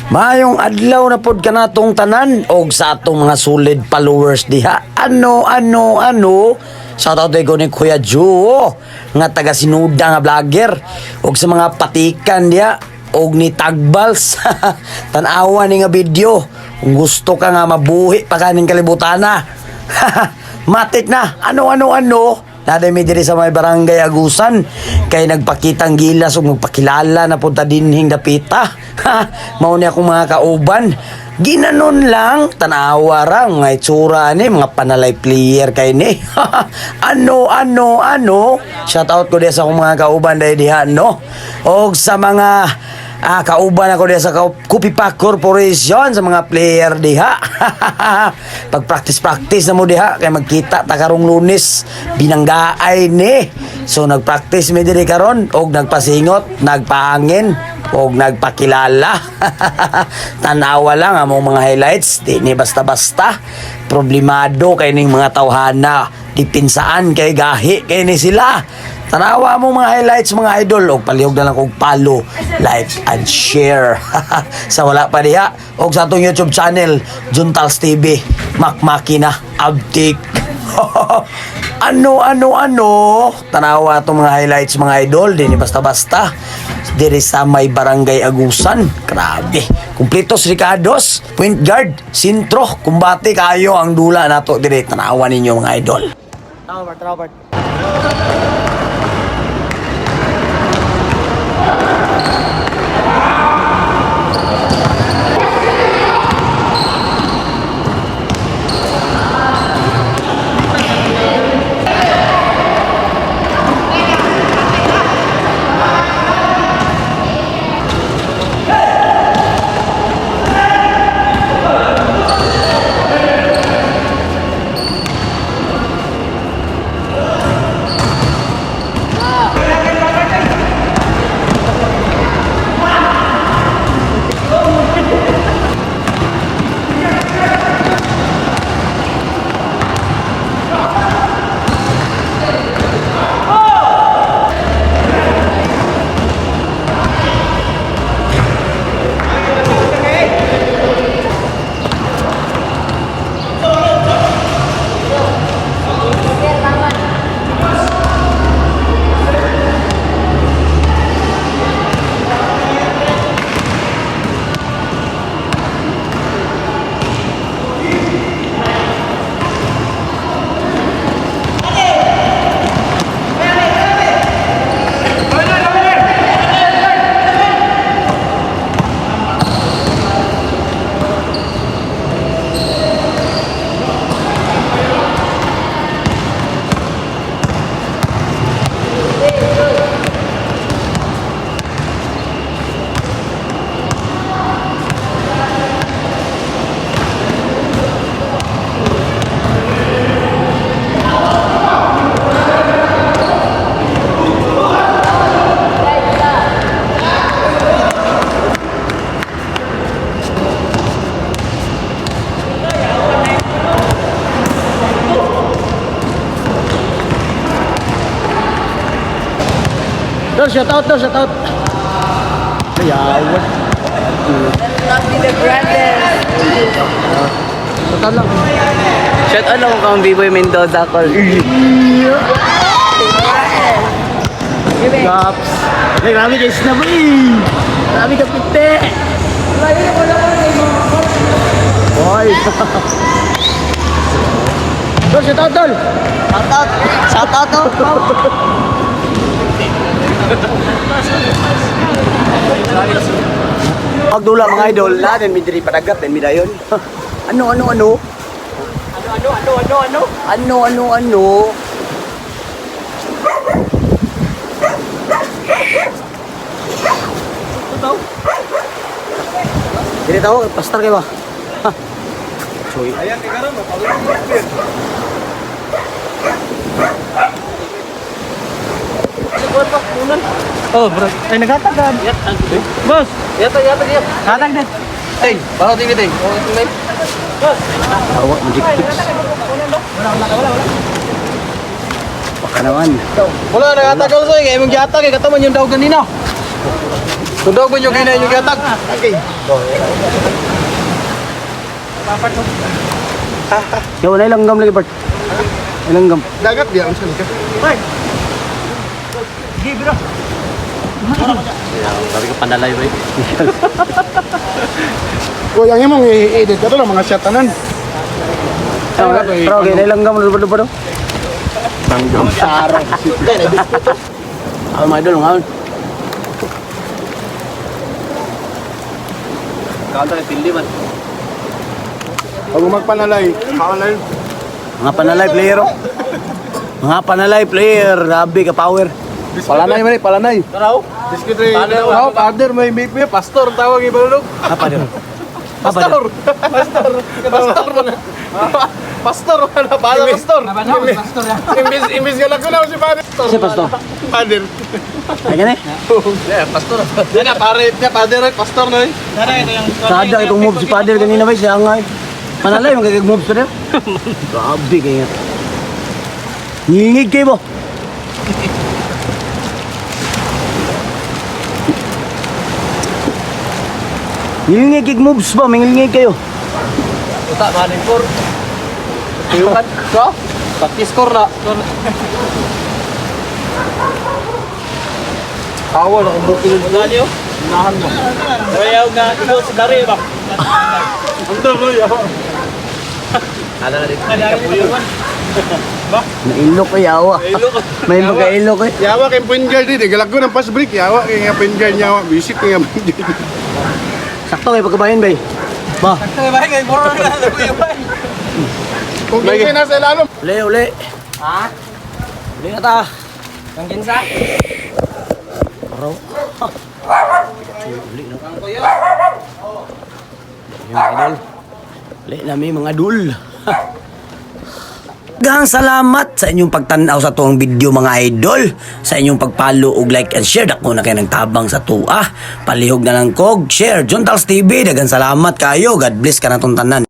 Mayong adlaw na pod ka natong tanan og sa atong mga solid followers diha. Ano. Shoutout ko ni Kuya Joe nga taga Sinuda nga vlogger og sa mga patikan diha og ni Tagbals. Tan-awa ni nga video. Kung gusto ka nga mabuhi pa kaning kalibutana. Matik na. Ano. Naday mi diri sa may barangay Agusan kay nagpakitang gilas ug magpakilala na punta dinhing dapita. Mao ni akong mga kauban. Ginanon lang tanawa ra nga itsura ni mga panalay player kay ni. Ano. Shout out ko diha sa akong mga kauban diha no. Og sa mga kauban ako diha sa Kupipak Corporation sa mga player diha. Pag practice na mo diha kay magkita ta karong Lunes binanggaay ni. So nagpractice mi diri karon og nagpasingot, nagpahangin og nagpakilala. Tanawa lang among mga highlights, di ni basta-basta. Problemado kay ning mga tawhana, dipinsaan kay gahi kay ni sila. Tanawa mo mga highlights mga idol og palihog na lang og follow, like and share. Sa wala pa diha og sa atong YouTube channel Juntals TV Makmakina Update. Ano tanawa itong mga highlights mga idol di ni basta-basta diri sa may barangay Agusan. Grabe kumpletos Ricardos, point guard, sintro, kumbate kayo ang dula nato diri. Tanawa ninyo mga idol. Robert. Shout out. Ayawat. Lucky the brothers. Total lang. Shout out lang kang B-Boy Mendoza ko. Gaps. Ay, grabe guys na ba eh. Grabe ka pite. Boy. Dol, shout out, Dol. Shout out to. Pagdula mga idol na din midiri padagat din midayon. Ano. Dili tawo pastar kay ba? Soy. Ayan kay karon oh, bro. Ay, naghatag ka. Boss! Yata. Hatag din. Hey, baho tingin ting. Boss. Tawa, magic tips. Wala. Baka naman. Wala nagatagal sa kay imong yata kay kataman yung daw ganina. Tudog mo yung ginay yung gatag. Okay. Yo, na ilang gam lagi, Bart. Ilang gam. Dagat dia ang sali ka. Sabi ko pandalay ba O yang imong i-edit ka to lang mga shot tanan. Pero okay, na ilang gam lupad-lupad. Sarong. Ako mga idol, ngayon. Kanta na pindi man. Pag magpanalay, kaonay. Mga panalay player, oh. Mga panalay player, grabe ka power. Palanay man palanay. Taraw? Biskit oh, father may pastor tawag ibulog. Apa dia? Apa dia? Pastor. Pastor man. Pastor man, para pastor. Pastor ya. Imbis galak ko na si father. Si pastor. Father. Ay gani? Yeah, pastor. Dana pare niya father ay pastor na. Dana ito yung Sada itong move si Padre kanina ba siya ngay. Panalay yung kagag-move pa rin. Grabe kaya. Ngingig kayo mo. Ngingig kig moves ba? Mingingig kayo. Uta, maning por. Tiyukan. So, pati-score na. Awal ako bukil Wala niyo? nahan mo. Ayaw nga, ikaw sa dari ba? Ando mo yaw. Ala na rin. Nailo ko yawa. May magkailo ko. Yawa kay point guard di galag ko ng pass break yawa kay nga point guard yawa visit kay nga point guard. Sakto kayo pagkabayan ba? Ba? Kung kaya na sa ilalim. Uli. Ha? Uli na ta. Ang kinsa? Araw. Uli na. Yung idol. Uli na may mga dul. Gang salamat sa inyong pagtanaw sa tuwang video mga idol. Sa inyong pagpalo ug like and share. Dako na kayo nagtabang sa tuwa. Palihog na lang kog. Share. John Tals TV. Dagan salamat kayo. God bless ka na tong tanan.